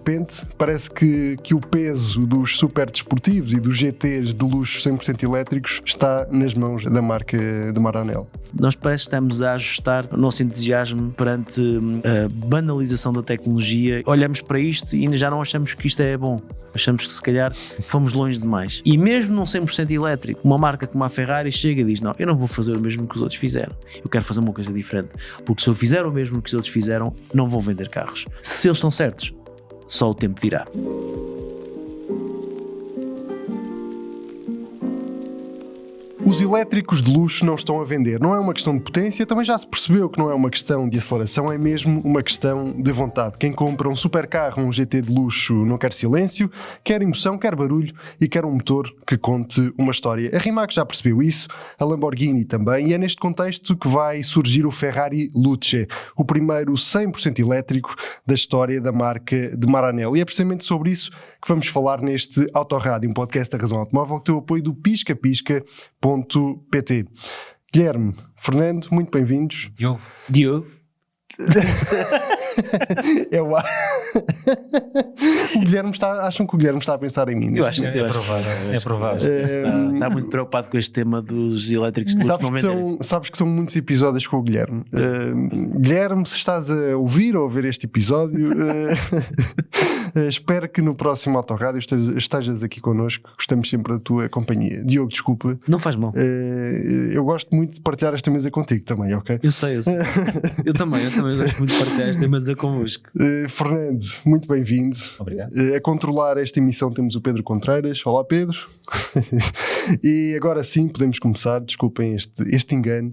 repente parece que o peso dos super desportivos e dos GTs de luxo 100% elétricos está nas mãos da marca de Maranello. Nós parece que estamos a ajustar o nosso entusiasmo perante a banalização da tecnologia. Olhamos para isto e já não achamos que isto é bom. Achamos que se calhar fomos longe demais. E mesmo num 100% elétrico, uma marca como a Ferrari chega e diz: não, eu não vou fazer o mesmo que os outros fizeram. Eu quero fazer uma coisa diferente. Porque se eu fizer o mesmo que os outros fizeram, não vão vender carros. Se eles estão certos, só o tempo dirá. Os elétricos de luxo não estão a vender. Não é uma questão de potência, também já se percebeu que não é uma questão de aceleração, é mesmo uma questão de vontade. Quem compra um supercarro, um GT de luxo, não quer silêncio, quer emoção, quer barulho e quer um motor que conte uma história. A Rimac já percebeu isso, a Lamborghini também, e é neste contexto que vai surgir o Ferrari Luce, o primeiro 100% elétrico da história da marca de Maranello. E é precisamente sobre isso que vamos falar neste Autorádio, um podcast da Razão Automóvel, que tem o apoio do piscapisca.pt. Guilherme, Fernando, muito bem-vindos. Diogo. O Guilherme acham que o Guilherme está a pensar em mim? Eu acho que é provável. Está muito preocupado com este tema dos elétricos de luxo. Sabes que são muitos episódios com o Guilherme. Guilherme, se estás a ouvir ou a ver este episódio, espero que no próximo Autorádio estejas aqui connosco. Gostamos sempre da tua companhia. Diogo, desculpa. Não faz mal. Eu gosto muito de partilhar esta mesa contigo também, ok? Eu sei. Eu também gosto muito de partilhar esta mesa convosco. Fernando, muito bem-vindo. Obrigado. A controlar esta emissão temos o Pedro Contreiras. Olá, Pedro. E agora sim podemos começar. Desculpem este engano,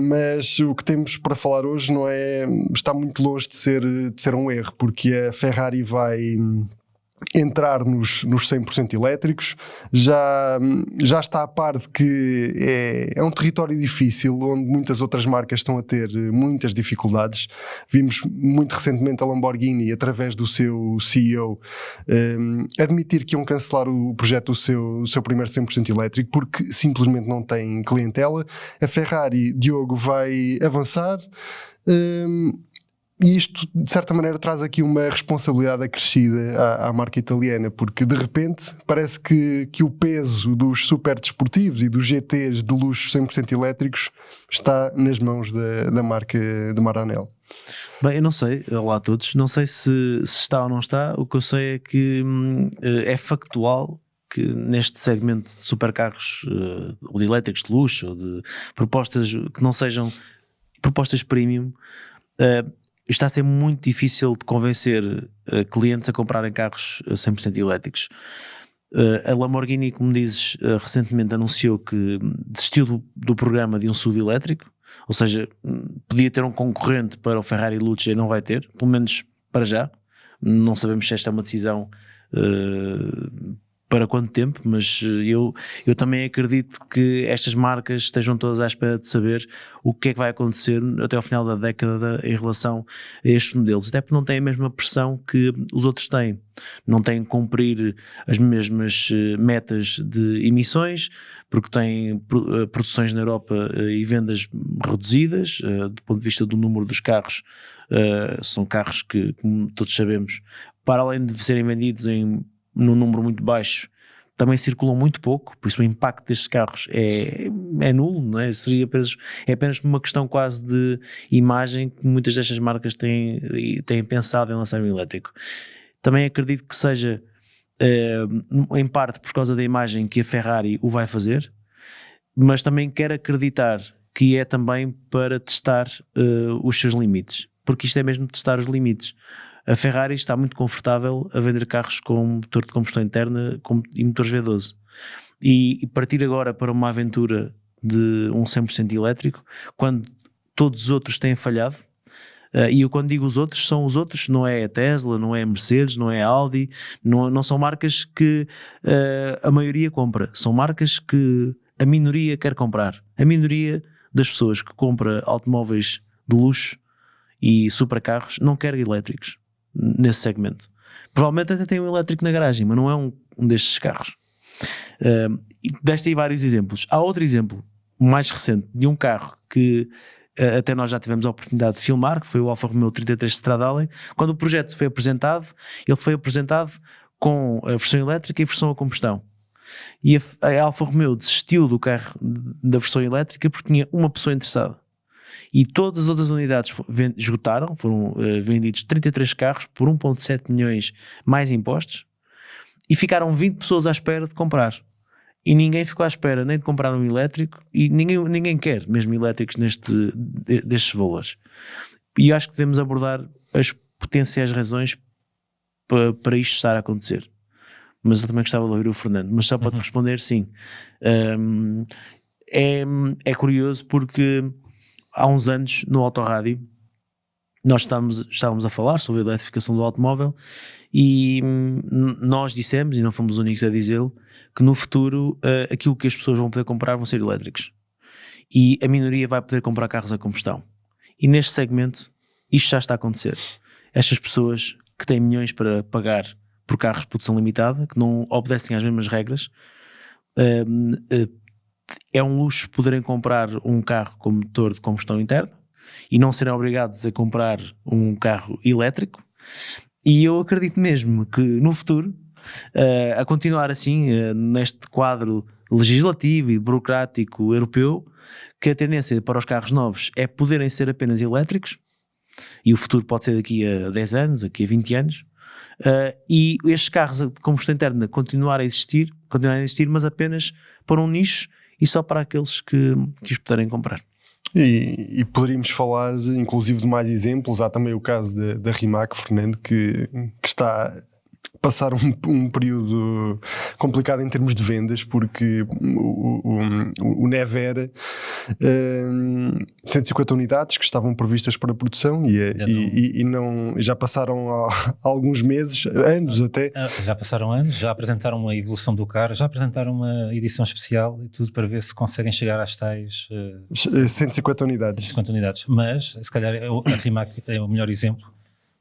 mas o que temos para falar hoje não é, está muito longe de ser um erro, porque a Ferrari vai entrar nos 100% elétricos, já está a par de que é um território difícil, onde muitas outras marcas estão a ter muitas dificuldades. Vimos muito recentemente a Lamborghini, através do seu CEO, admitir que iam cancelar o projeto do seu primeiro 100% elétrico, porque simplesmente não tem clientela. A Ferrari, Diogo, vai avançar, e isto, de certa maneira, traz aqui uma responsabilidade acrescida à marca italiana, porque de repente parece que o peso dos super desportivos e dos GTs de luxo 100% elétricos está nas mãos da marca de Maranello. Bem, eu não sei, olá a todos, não sei se está ou não está. O que eu sei é que é factual que neste segmento de supercarros ou de elétricos de luxo, ou de propostas que não sejam propostas premium, está a ser muito difícil de convencer clientes a comprarem carros 100% elétricos. A Lamborghini, como dizes, recentemente anunciou que desistiu do programa de um SUV elétrico, ou seja, podia ter um concorrente para o Ferrari Luce e não vai ter, pelo menos para já. Não sabemos se esta é uma decisão para quanto tempo, mas eu também acredito que estas marcas estejam todas à espera de saber o que é que vai acontecer até ao final da década em relação a estes modelos, até porque não têm a mesma pressão que os outros têm, não têm que cumprir as mesmas metas de emissões, porque têm produções na Europa e vendas reduzidas, do ponto de vista do número dos carros. São carros que, como todos sabemos, para além de serem vendidos num número muito baixo, também circulam muito pouco, por isso o impacto destes carros é nulo, não é? É apenas uma questão quase de imagem que muitas destas marcas têm pensado em lançar um elétrico. Também acredito que seja em parte por causa da imagem que a Ferrari o vai fazer, mas também quero acreditar que é também para testar os seus limites, porque isto é mesmo testar os limites. A Ferrari está muito confortável a vender carros com motor de combustão interna e motores V12. E partir agora para uma aventura de um 100% elétrico, quando todos os outros têm falhado, e eu quando digo os outros, são os outros, não é a Tesla, não é a Mercedes, não é a Audi, não são marcas que a maioria compra, são marcas que a minoria quer comprar. A minoria das pessoas que compra automóveis de luxo e supercarros não quer elétricos nesse segmento. Provavelmente até tem um elétrico na garagem, mas não é um destes carros. Deste aí vários exemplos. Há outro exemplo mais recente de um carro que até nós já tivemos a oportunidade de filmar, que foi o Alfa Romeo 33 Stradale. Quando o projeto foi apresentado, ele foi apresentado com a versão elétrica e a versão a combustão. E a Alfa Romeo desistiu do carro da versão elétrica porque tinha uma pessoa interessada. E todas as outras unidades esgotaram, foram vendidos 33 carros por 1,7 milhões mais impostos, e ficaram 20 pessoas à espera de comprar. E ninguém ficou à espera nem de comprar um elétrico, e ninguém quer mesmo elétricos destes valores. E eu acho que devemos abordar as potenciais razões para isto estar a acontecer. Mas eu também gostava de ouvir o Fernando. Mas só para te responder, sim. É curioso porque há uns anos no Autorádio nós estávamos a falar sobre a eletrificação do automóvel e nós dissemos, e não fomos os únicos a dizê-lo, que no futuro aquilo que as pessoas vão poder comprar vão ser elétricos. E a minoria vai poder comprar carros a combustão. E neste segmento isto já está a acontecer. Estas pessoas que têm milhões para pagar por carros de produção limitada, que não obedecem às mesmas regras, é um luxo poderem comprar um carro com motor de combustão interna e não serem obrigados a comprar um carro elétrico. E eu acredito mesmo que no futuro, a continuar assim, neste quadro legislativo e burocrático europeu, que a tendência para os carros novos é poderem ser apenas elétricos, e o futuro pode ser daqui a 10 anos, daqui a 20 anos, e estes carros de combustão interna continuarem a existir, mas apenas para um nicho e só para aqueles que os puderem comprar. E poderíamos falar inclusive de mais exemplos. Há também o caso da Rimac, Fernando, que está a passar um período complicado em termos de vendas, porque o Nevera, 150 unidades que estavam previstas para produção e não, já passaram alguns meses, anos até. Já passaram anos, já apresentaram uma evolução do carro, já apresentaram uma edição especial e tudo para ver se conseguem chegar às tais 150 unidades. 150 unidades, mas se calhar a Rimac é o melhor exemplo.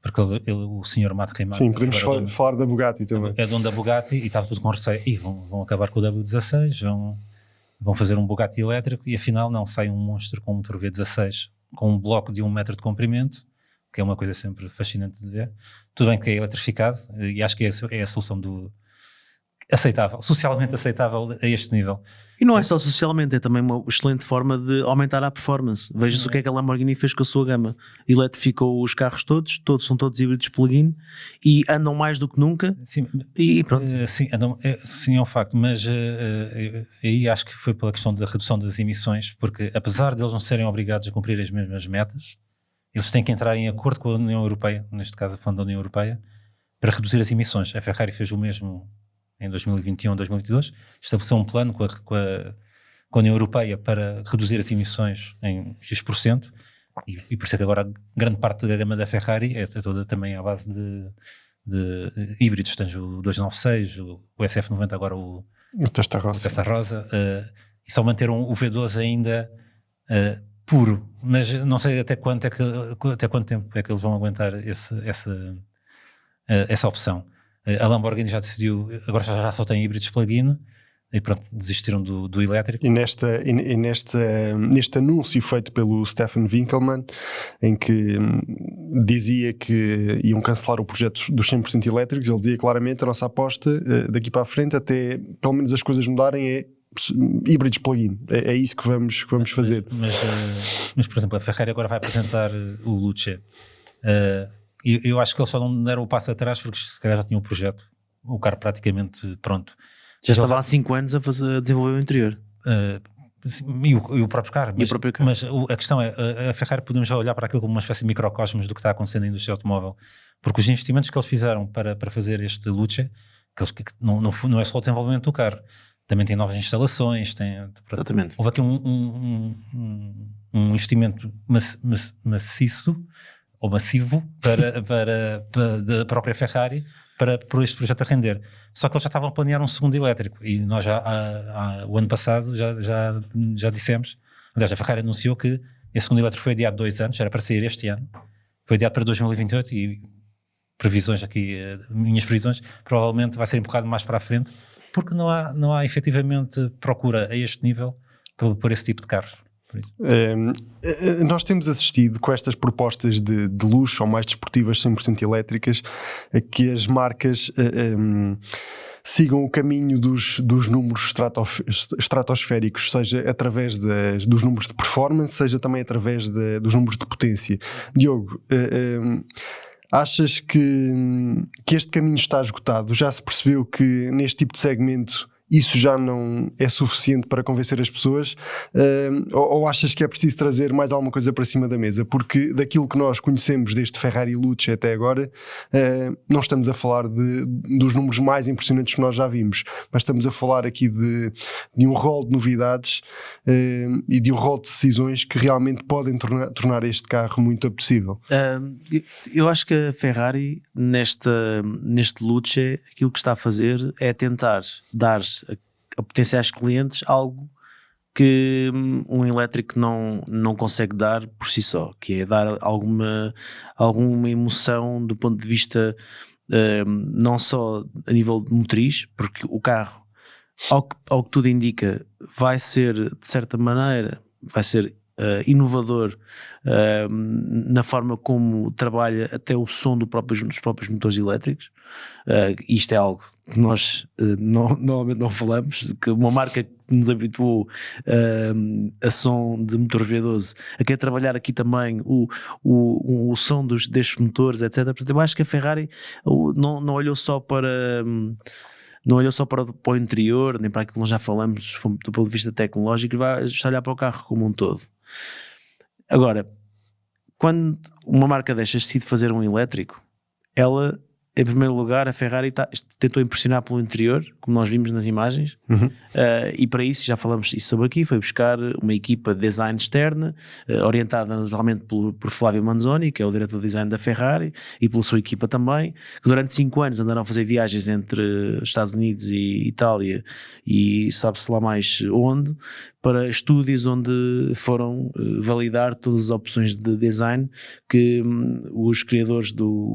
Porque o senhor Matt Rimac... Sim, podemos falar da Bugatti também. É dono da Bugatti e estava tudo com receio. E vão acabar com o W16, vão fazer um Bugatti elétrico e afinal não, sai um monstro com um motor V16, com um bloco de 1 metro de comprimento, que é uma coisa sempre fascinante de ver. Tudo bem que é eletrificado e acho que é a solução aceitável, socialmente aceitável a este nível. E não é só socialmente, é também uma excelente forma de aumentar a performance. Veja-se o que é que a Lamborghini fez com a sua gama. Eletrificou os carros são todos híbridos plug-in e andam mais do que nunca. Sim, e pronto. Sim, é um facto, mas aí acho que foi pela questão da redução das emissões, porque apesar de eles não serem obrigados a cumprir as mesmas metas, eles têm que entrar em acordo com a União Europeia, neste caso falando da União Europeia, para reduzir as emissões. A Ferrari fez o mesmo em 2021, 2022, estabeleceu um plano com a União Europeia para reduzir as emissões em X%, e por isso é que agora grande parte da gama da Ferrari é toda também à base de híbridos. Tens o 296, o SF90, agora o Testarossa, e só manter o V12 ainda puro, mas não sei até quanto tempo é que eles vão aguentar essa opção. A Lamborghini já decidiu, agora já só tem híbridos plug-in e pronto, desistiram do elétrico. E neste anúncio feito pelo Stefan Winkelmann, em que dizia que iam cancelar o projeto dos 100% elétricos, ele dizia claramente: a nossa aposta daqui para a frente, até pelo menos as coisas mudarem, é híbridos plug-in. É isso que vamos fazer. Mas por exemplo, a Ferrari agora vai apresentar o Luce. Eu acho que eles só não deram o passo atrás porque se calhar já tinham o projeto, o carro praticamente pronto. Já estava há 5 anos a desenvolver o interior. E o próprio carro. Mas a questão é, a Ferrari podemos já olhar para aquilo como uma espécie de microcosmos do que está acontecendo na indústria automóvel, porque os investimentos que eles fizeram para fazer este Luce, que não é só o desenvolvimento do carro, também tem novas instalações, Exatamente. Houve aqui um investimento maciço ou massivo da própria Ferrari para este projeto a render. Só que eles já estavam a planear um segundo elétrico e nós o ano passado já dissemos, aliás, a Ferrari anunciou que esse segundo elétrico foi adiado 2 anos, era para sair este ano, foi adiado para 2028 e previsões aqui, minhas previsões, provavelmente vai ser empurrado mais para a frente, porque não há efetivamente procura a este nível por esse tipo de carros. Nós temos assistido com estas propostas de luxo ou mais desportivas 100% elétricas a que as marcas sigam o caminho dos números estratosféricos, seja através dos números de performance, seja também através dos números de potência. Diogo, achas que este caminho está esgotado? Já se percebeu que neste tipo de segmento isso já não é suficiente para convencer as pessoas, ou achas que é preciso trazer mais alguma coisa para cima da mesa? Porque daquilo que nós conhecemos deste Ferrari Luce até agora, não estamos a falar dos números mais impressionantes que nós já vimos, mas estamos a falar aqui de um rol de novidades e de um rol de decisões que realmente podem tornar este carro muito apetecível. Eu acho que a Ferrari neste Luce, aquilo que está a fazer é tentar dar a potenciais clientes algo que um elétrico não consegue dar por si só, que é dar alguma emoção do ponto de vista não só a nível de motriz, porque o carro, ao que tudo indica, vai ser de certa maneira, vai ser inovador na forma como trabalha até o som dos próprios motores elétricos. Isto é algo que nós normalmente não falamos, que uma marca que nos habituou a som de motor V12 a querer trabalhar aqui também o som destes motores, etc. Portanto, eu acho que a Ferrari não olhou só para... Não olhou só para o interior, nem para aquilo que nós já falamos do ponto de vista tecnológico, vai olhar para o carro como um todo. Agora, quando uma marca decide fazer um elétrico, ela, em primeiro lugar, a Ferrari tentou impressionar pelo interior, como nós vimos nas imagens, e para isso, já falamos isso sobre aqui, foi buscar uma equipa de design externa, orientada naturalmente por Flávio Manzoni, que é o diretor de design da Ferrari, e pela sua equipa também, que durante 5 anos andaram a fazer viagens entre Estados Unidos e Itália, e sabe-se lá mais onde, para estúdios onde foram validar todas as opções de design que o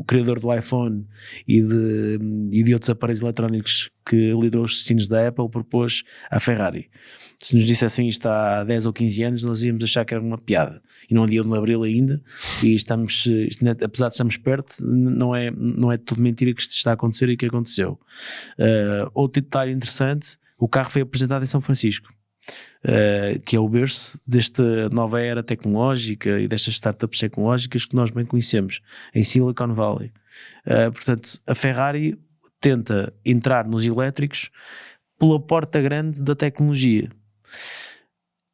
criador do iPhone e de outros aparelhos eletrónicos que liderou os destinos da Apple propôs à Ferrari. Se nos dissessem isto há 10 ou 15 anos, nós íamos achar que era uma piada. E não há dia de abril ainda, e apesar de estarmos perto, não é tudo mentira que isto está a acontecer e que aconteceu. Outro detalhe interessante, o carro foi apresentado em São Francisco. Que é o berço desta nova era tecnológica e destas startups tecnológicas que nós bem conhecemos, em Silicon Valley. Portanto, a Ferrari tenta entrar nos elétricos pela porta grande da tecnologia,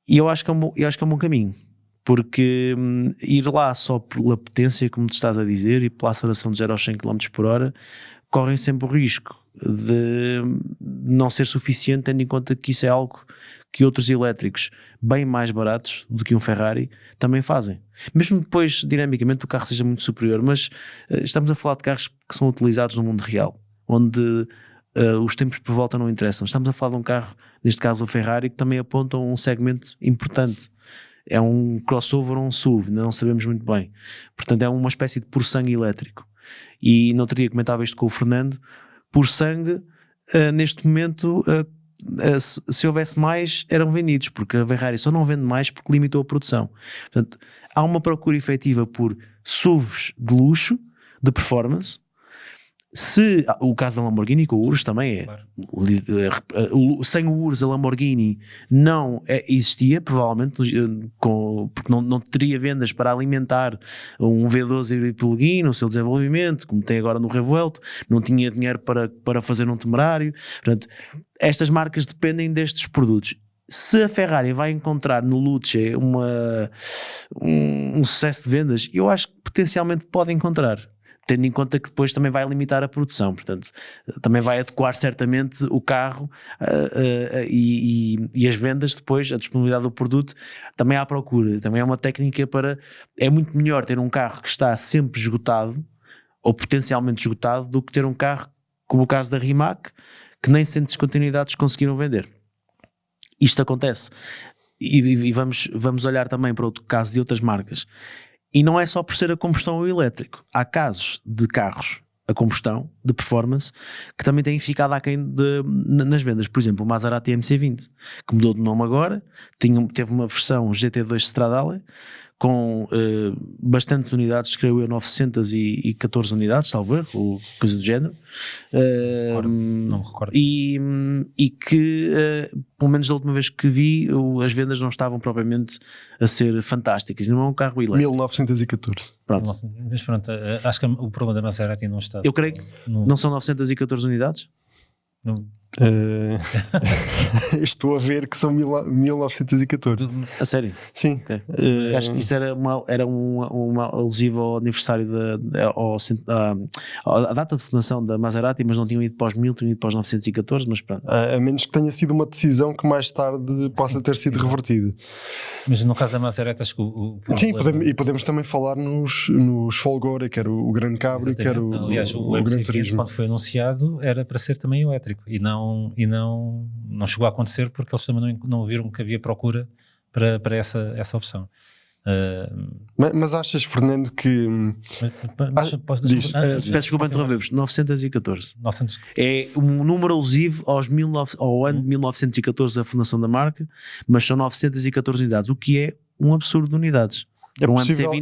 e eu acho que é um bom caminho, porque ir lá só pela potência, como tu estás a dizer, e pela aceleração de 0 aos 100 km por hora, correm sempre o risco de não ser suficiente, tendo em conta que isso é algo que outros elétricos bem mais baratos do que um Ferrari também fazem. Mesmo depois, dinamicamente, o carro seja muito superior, mas estamos a falar de carros que são utilizados no mundo real, onde os tempos por volta não interessam. Estamos a falar de um carro, neste caso o Ferrari, que também aponta um segmento importante. É um crossover ou um SUV, ainda não sabemos muito bem. Portanto, é uma espécie de pur-sangue elétrico. E no outro dia comentava isto com o Fernando, pur-sangue, neste momento... se houvesse mais, eram vendidos, porque a Ferrari só não vende mais porque limitou a produção. Portanto, há uma procura efetiva por SUVs de luxo, de performance. Se o caso da Lamborghini com o Urus também é, claro. Sem o Urus a Lamborghini não existia, provavelmente, porque não teria vendas para alimentar um V12 plug-in no seu desenvolvimento, como tem agora no Revuelto, não tinha dinheiro para fazer um temerário. Portanto, estas marcas dependem destes produtos. Se a Ferrari vai encontrar no Luce um sucesso de vendas, eu acho que potencialmente pode encontrar, tendo em conta que depois também vai limitar a produção, portanto também vai adequar certamente o carro e as vendas depois, a disponibilidade do produto também à procura, também é uma técnica é muito melhor ter um carro que está sempre esgotado ou potencialmente esgotado do que ter um carro como o caso da Rimac, que nem sem descontinuidades conseguiram vender. Isto acontece e vamos olhar também para outro caso de outras marcas. E não é só por ser a combustão ou elétrico. Há casos de carros a combustão de performance que também têm ficado aquém nas vendas. Por exemplo, o Maserati MC20, que mudou de nome agora, teve uma versão GT2 Stradale com bastantes unidades, creio eu, 914 unidades, salvo erro, ou coisa do género. Não me recordo. E que, pelo menos da última vez que vi, as vendas não estavam propriamente a ser fantásticas. Não é um carro elétrico. 1914. Pronto. Nossa, mas pronto, acho que o problema da Maserati não está. Eu creio que não são 914 unidades? Não. Estou a ver que são 1914. A sério? Sim. Okay. Acho que isso era uma alusiva ao aniversário à data de fundação da Maserati, mas não tinham ido para os 1000, tinham ido para os 914, mas pronto. A menos que tenha sido uma decisão que mais tarde possa ter sido revertida. Mas no caso da Maserati, acho que sim, podemos também falar nos Folgore, que era o Grande Cabrio, que era aliás, o Gran MC20, Turismo. quando foi anunciado, era para ser também elétrico e não chegou a acontecer porque eles também não viram que havia procura para essa opção. Mas achas, Fernando, que... Peço desculpa interromper-vos. 914 é um número alusivo ao ano de 1914, a fundação da marca, mas são 914 unidades, o que é um absurdo de unidades. É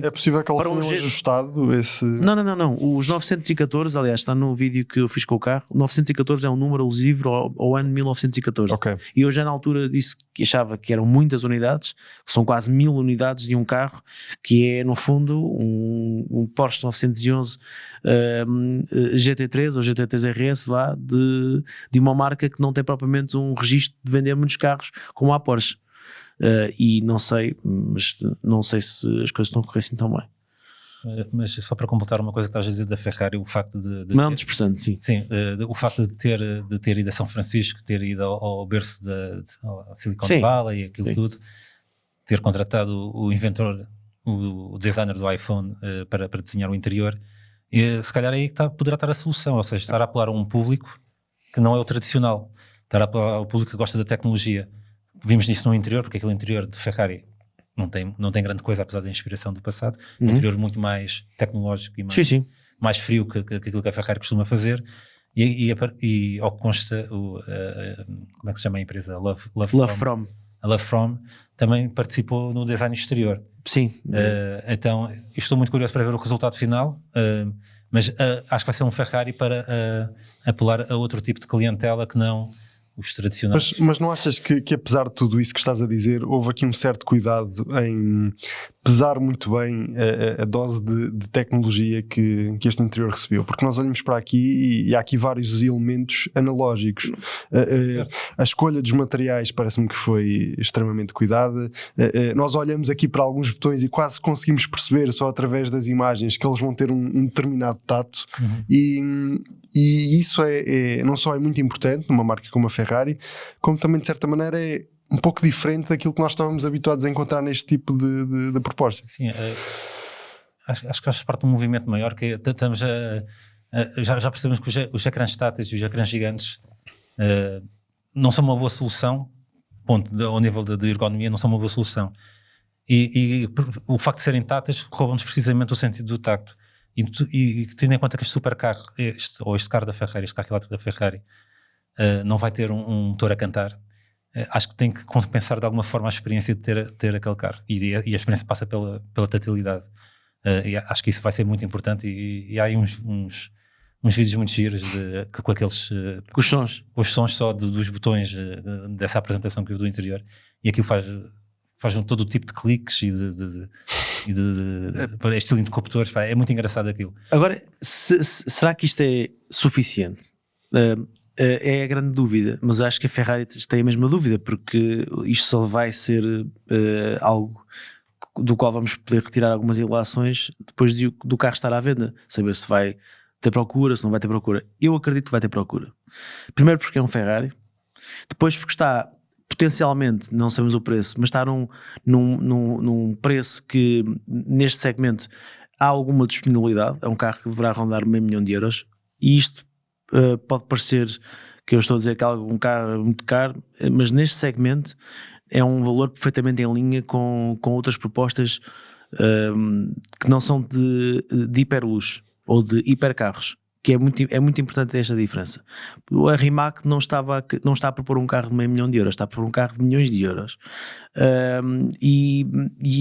possível que ele tenha ajustado esse... Não. Os 914, aliás, está no vídeo que eu fiz com o carro. 914 é um número alusivo ao ano 1914. Okay. E eu já na altura disse que achava que eram muitas unidades, que são quase 1000 unidades de um carro, que é, no fundo, um Porsche 911 GT3 ou GT3 RS lá, de uma marca que não tem propriamente um registro de vender muitos carros como a Porsche. E não sei se as coisas estão a correr assim tão bem. Mas só para completar uma coisa que estás a dizer da Ferrari, o facto de não, dispersando, sim. Sim, o facto de ter ido a São Francisco, ter ido ao berço da Silicon Valley e aquilo tudo, ter contratado o inventor, o designer do iPhone para desenhar o interior, se calhar aí poderá estar a solução, ou seja, estar a apelar a um público que não é o tradicional, estar a apelar ao público que gosta da tecnologia. Vimos nisso no interior, porque aquele interior de Ferrari não tem grande coisa, apesar da inspiração do passado. Um interior muito mais tecnológico e mais frio que aquilo que a Ferrari costuma fazer. E ao que consta, como é que se chama a empresa? A Love From também participou no design exterior. Sim. Então, estou muito curioso para ver o resultado final, mas acho que vai ser um Ferrari para apelar a outro tipo de clientela que não os tradicionais. Mas não achas que apesar de tudo isso que estás a dizer, houve aqui um certo cuidado em pesar muito bem a dose de tecnologia que este interior recebeu? Porque nós olhamos para aqui e há aqui vários elementos analógicos. A escolha dos materiais parece-me que foi extremamente cuidada. Nós olhamos aqui para alguns botões e quase conseguimos perceber só através das imagens que eles vão ter um determinado tato. E isso não só é muito importante numa marca como a Ferrari, como também de certa maneira é um pouco diferente daquilo que nós estávamos habituados a encontrar neste tipo de proposta. Sim, acho que faz parte de um movimento maior que estamos já percebemos que os ecrãs táteis e os ecrãs gigantes não são uma boa solução, ao nível de ergonomia não são uma boa solução. E o facto de serem táteis roubam-nos precisamente o sentido do tacto. E tendo em conta que este supercarro, este carro da Ferrari, este carro elétrico da Ferrari, não vai ter um motor a cantar, acho que tem que compensar de alguma forma a experiência de ter aquele carro. E a experiência passa pela tatilidade. E acho que isso vai ser muito importante. E há aí uns vídeos muito giros com aqueles... com os sons só dos botões dessa apresentação que eu vi do interior. E aquilo faz todo o tipo de cliques e de estilo interruptores, é muito engraçado aquilo. Agora, será que isto é suficiente? É a grande dúvida, mas acho que a Ferrari tem a mesma dúvida, porque isto só vai ser algo do qual vamos poder retirar algumas ilações depois do carro estar à venda, saber se vai ter procura, se não vai ter procura. Eu acredito que vai ter procura. Primeiro porque é um Ferrari, depois porque está potencialmente, não sabemos o preço, mas está num preço que neste segmento há alguma disponibilidade. É um carro que deverá rondar €500 mil, e isto pode parecer que eu estou a dizer que é um carro muito caro, mas neste segmento é um valor perfeitamente em linha com outras propostas que não são de hiperluxo ou de hipercarros. que é muito importante esta diferença. A Rimac não está a propor um carro de €500 mil, está a propor um carro de milhões de euros. E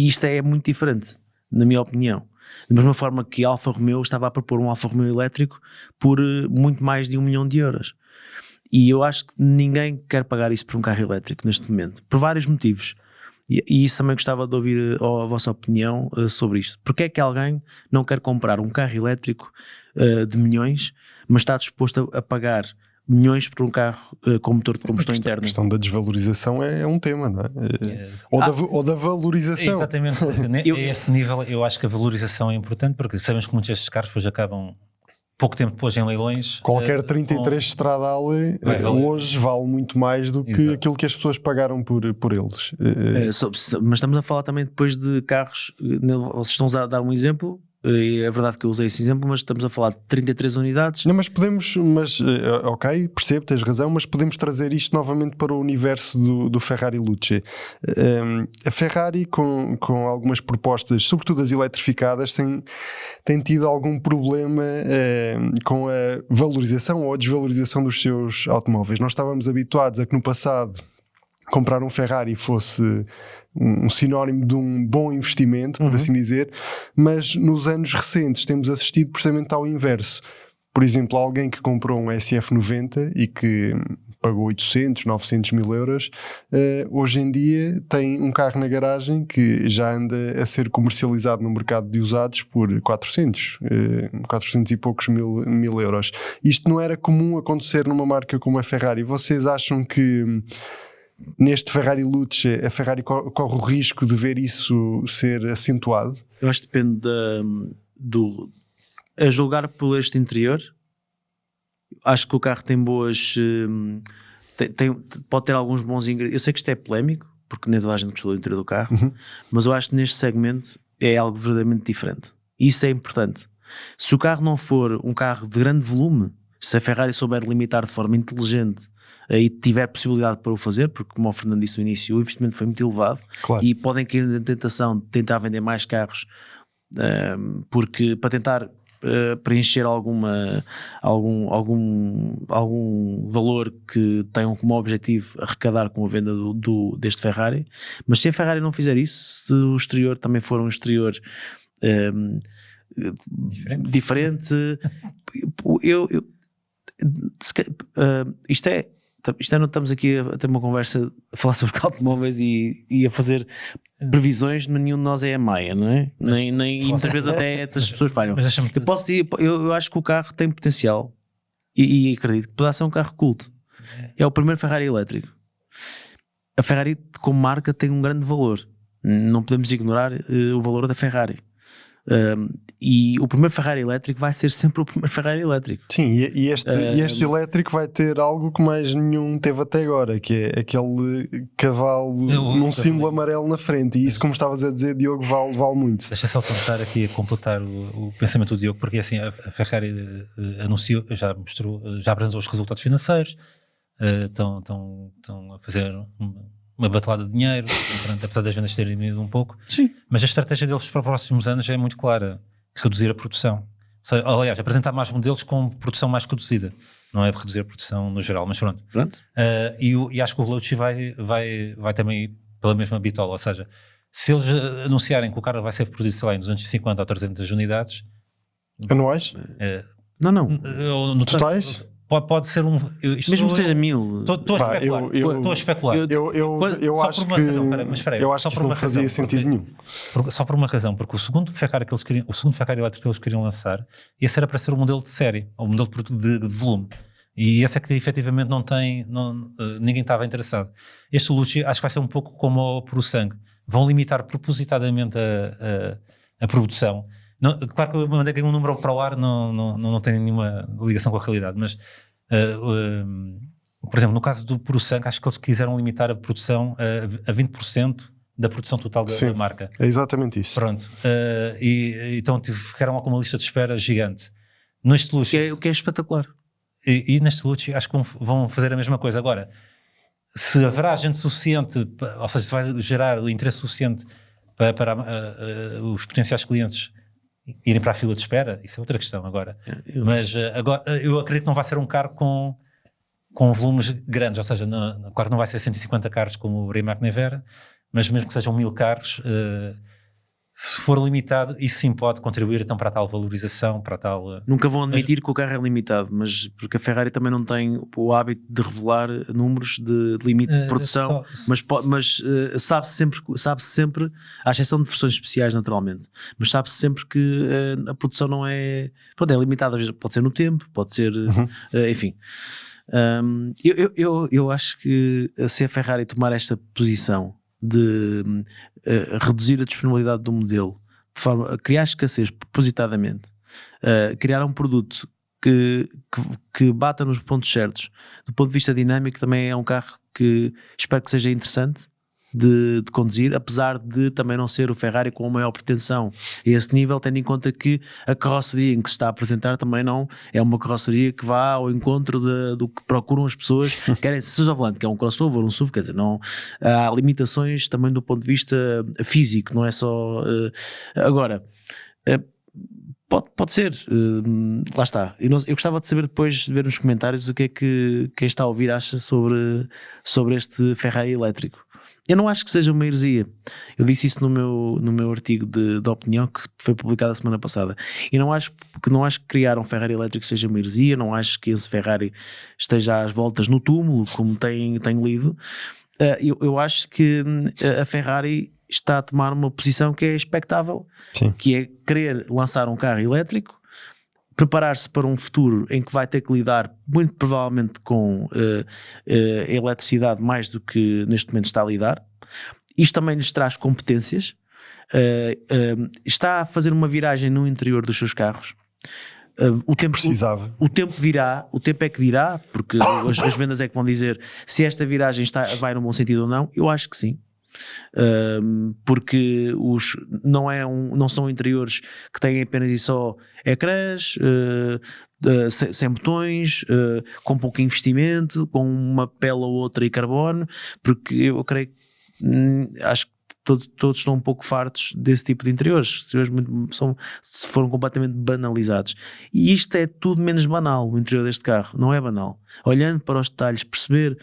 isto é muito diferente, na minha opinião. Da mesma forma que a Alfa Romeo estava a propor um Alfa Romeo elétrico por muito mais de €1 milhão. E eu acho que ninguém quer pagar isso por um carro elétrico neste momento, por vários motivos. E isso também gostava de ouvir a vossa opinião sobre isto. Porque é que alguém não quer comprar um carro elétrico de milhões, mas está disposto a pagar milhões por um carro com motor de combustão interna? A questão da desvalorização é um tema, não é? Ou da valorização. Exatamente. A esse nível eu acho que a valorização é importante, porque sabemos que muitos destes carros depois acabam pouco tempo depois em leilões. Qualquer 33 Stradale hoje vale muito mais do que aquilo que as pessoas pagaram por eles. Mas estamos a falar também depois de carros. Vocês estão a dar um exemplo, e é verdade que eu usei esse exemplo, mas estamos a falar de 33 unidades. Não, mas podemos, ok, percebo, tens razão, mas podemos trazer isto novamente para o universo do Ferrari Luce. A Ferrari, com algumas propostas, sobretudo as eletrificadas, tem tido algum problema com a valorização ou a desvalorização dos seus automóveis. Nós estávamos habituados a que no passado comprar um Ferrari fosse um sinónimo de um bom investimento, por assim dizer, mas nos anos recentes temos assistido precisamente ao inverso. Por exemplo, alguém que comprou um SF90 e que pagou 800, 900 mil euros, hoje em dia tem um carro na garagem que já anda a ser comercializado no mercado de usados por 400 e poucos mil euros. Isto não era comum acontecer numa marca como a Ferrari. Vocês acham que neste Ferrari Luce a Ferrari corre o risco de ver isso ser acentuado? Eu acho que depende a julgar por este interior. Acho que o carro tem boas pode ter alguns bons ingredientes. Eu sei que isto é polémico, porque nem toda a gente gostou do interior do carro, mas eu acho que neste segmento é algo verdadeiramente diferente. Isso é importante. Se o carro não for um carro de grande volume, se a Ferrari souber limitar de forma inteligente e tiver possibilidade para o fazer, porque como o Fernando disse no início, o investimento foi muito elevado, claro, e podem cair na tentação de tentar vender mais carros porque para tentar preencher algum valor que tenham como objetivo arrecadar com a venda deste Ferrari. Mas se a Ferrari não fizer isso, se o exterior também for um exterior diferente isto não estamos aqui a ter uma conversa, a falar sobre automóveis e a fazer previsões, nenhum de nós é a Maia, não é? E muitas vezes até as pessoas falham. Eu acho que o carro tem potencial e acredito que poderá ser um carro culto. É o primeiro Ferrari elétrico. A Ferrari como marca tem um grande valor, não podemos ignorar o valor da Ferrari. E o primeiro Ferrari elétrico vai ser sempre o primeiro Ferrari elétrico. Sim, e este elétrico vai ter algo que mais nenhum teve até agora, que é aquele cavalo num símbolo amarelo na frente. E isso, como estavas a dizer, Diogo, vale muito. Deixa só tentar aqui a completar o pensamento do Diogo, porque assim a Ferrari anunciou, já apresentou os resultados financeiros, estão a fazer uma batelada de dinheiro, apesar das vendas terem diminuído um pouco. Sim. Mas a estratégia deles para os próximos anos é muito clara: reduzir a produção. Aliás, apresentar mais modelos com produção mais reduzida, não é reduzir a produção no geral, mas pronto. E acho que o Luce vai também ir pela mesma bitola, ou seja, se eles anunciarem que o carro vai ser produzido, sei lá, em 250 ou 300 unidades anuais? No totais? Pode ser mesmo que seja 1000. Estou a especular. Eu acho que isso não fazia sentido nenhum. Só por uma razão, porque o segundo Ferrari elétrico que eles queriam lançar, esse era para ser o modelo de série, o modelo de volume. E esse é que efetivamente ninguém estava interessado. Este Luce acho que vai ser um pouco como o Purosangue. Vão limitar propositadamente a produção. Não, claro que eu mandei aqui um número para o ar, não tem nenhuma ligação com a realidade, mas por exemplo, no caso do Purosangue, acho que eles quiseram limitar a produção a 20% da produção total da marca. É exatamente isso. Pronto. Então ficaram com uma lista de espera gigante. Neste Luce, o que é espetacular. E neste Luce acho que vão fazer a mesma coisa. Agora, se haverá gente suficiente, ou seja, se vai gerar o interesse suficiente para os potenciais clientes irem para a fila de espera, isso é outra questão agora. Mas agora, eu acredito que não vai ser um carro com volumes grandes, ou seja, claro que não vai ser 150 carros como o Rimac Nevera, mas mesmo que sejam 1000 carros, se for limitado, isso sim pode contribuir então para a tal valorização, para a tal... Nunca vão admitir que o carro é limitado, mas porque a Ferrari também não tem o hábito de revelar números de limite de produção, mas sabe-se sempre, à exceção de versões especiais naturalmente, mas sabe-se sempre que a produção não é, pronto, é limitada, às vezes pode ser no tempo, pode ser, enfim. Eu acho que se a Ferrari tomar esta posição de reduzir a disponibilidade do modelo de forma a criar escassez propositadamente, criar um produto que bata nos pontos certos do ponto de vista dinâmico, também é um carro que espero que seja interessante de conduzir, apesar de também não ser o Ferrari com a maior pretensão a esse nível, tendo em conta que a carroceria em que se está a apresentar também não é uma carroceria que vá ao encontro do que procuram as pessoas que querem, seja ao volante, que é um crossover, um SUV, quer dizer, não, há limitações também do ponto de vista físico, não é só... agora... Pode ser, lá está. Eu gostava de saber depois, de ver nos comentários o que é que quem está a ouvir acha sobre este Ferrari elétrico. Eu não acho que seja uma heresia. Eu disse isso no meu artigo de opinião que foi publicado a semana passada. E não acho que criar um Ferrari elétrico seja uma heresia, não acho que esse Ferrari esteja às voltas no túmulo, como tenho lido. Eu acho que a Ferrari está a tomar uma posição que é expectável, sim, que é querer lançar um carro elétrico, preparar-se para um futuro em que vai ter que lidar muito provavelmente com a eletricidade mais do que neste momento está a lidar. Isto também lhes traz competências. Está a fazer uma viragem no interior dos seus carros. O tempo precisava. O tempo é que dirá, porque as vendas é que vão dizer se esta viragem vai no bom sentido ou não. Eu acho que sim. Porque não são interiores que têm apenas e só ecrãs, sem botões, com pouco investimento, com uma pele ou outra e carbono, porque eu creio que acho que todos estão um pouco fartos desse tipo de interiores, se foram completamente banalizados, e isto é tudo menos banal. O interior deste carro não é banal, olhando para os detalhes, perceber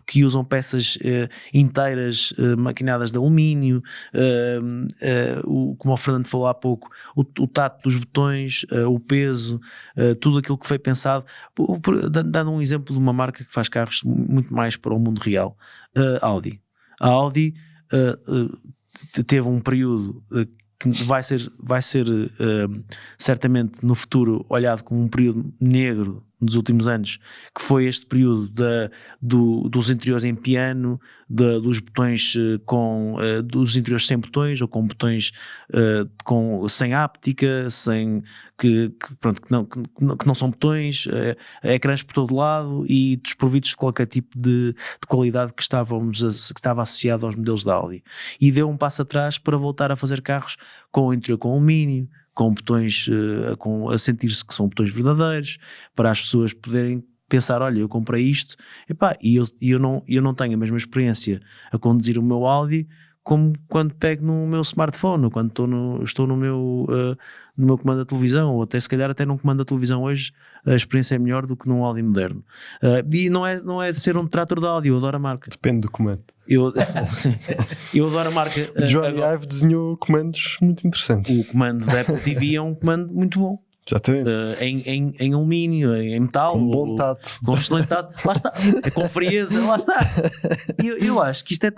que usam peças inteiras maquinadas de alumínio, como o Fernando falou há pouco, o tato dos botões, o peso, tudo aquilo que foi pensado, dando um exemplo de uma marca que faz carros muito mais para o mundo real, Audi. A Audi teve um período que vai ser certamente no futuro olhado como um período negro nos últimos anos, que foi este período dos interiores em piano, dos botões dos interiores sem botões ou com botões sem áptica, que não são botões, ecrãs por todo lado e desprovidos de qualquer tipo de qualidade que estava associado aos modelos da Audi, e deu um passo atrás para voltar a fazer carros com o interior com alumínio, com botões, a sentir-se que são botões verdadeiros, para as pessoas poderem pensar, olha, eu comprei isto, e eu não tenho a mesma experiência a conduzir o meu Audi como quando pego no meu smartphone, ou quando estou no meu comando da televisão, ou até se calhar até num comando da televisão hoje a experiência é melhor do que num Audi moderno. E não é ser um detrator da Audi, eu adoro a marca. Depende do comando. Eu adoro a marca. Johnny Ive desenhou comandos muito interessantes. O comando da Apple TV é um comando muito bom. Exatamente. Em alumínio, em metal, com bom tato, com excelente tato, lá está, com frieza, lá está. Eu acho que isto é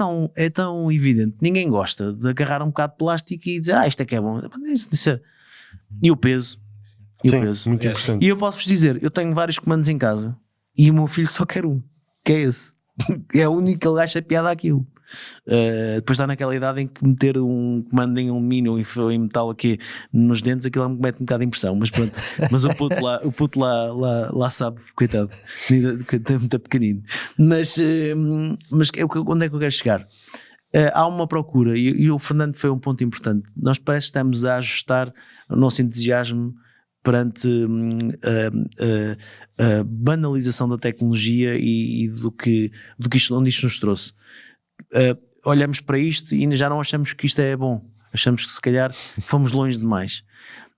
tão evidente. Ninguém gosta de agarrar um bocado de plástico e dizer, isto é que é bom. E o peso. Sim, muito importante. E eu posso-vos dizer, eu tenho vários comandos em casa e o meu filho só quer um, que é esse. É o único que ele acha piada àquilo. Depois está naquela idade em que meter um comando em alumínio ou em metal aqui nos dentes, aquilo me mete um bocado de impressão, mas pronto. Mas o puto lá sabe, coitado, que é muito pequenino. Mas onde é que eu quero chegar? Há uma procura, e o Fernando foi um ponto importante. Nós parece que estamos a ajustar o nosso entusiasmo perante a banalização da tecnologia e onde isto nos trouxe. Olhamos para isto e já não achamos que isto é bom. Achamos que se calhar fomos longe demais.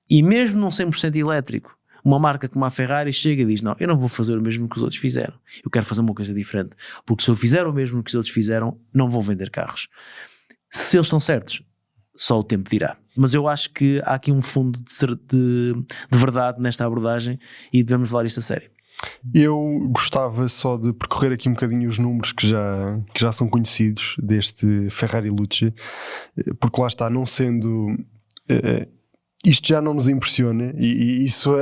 E mesmo num 100% elétrico, uma marca como a Ferrari chega e diz, não, eu não vou fazer o mesmo que os outros fizeram, eu quero fazer uma coisa diferente, porque se eu fizer o mesmo que os outros fizeram, não vou vender carros. Se eles estão certos, só o tempo dirá. Mas eu acho que há aqui um fundo de verdade nesta abordagem e devemos levar isto a sério. Eu gostava só de percorrer aqui um bocadinho os números que já são conhecidos deste Ferrari Luce, porque lá está, não sendo... isto já não nos impressiona e isso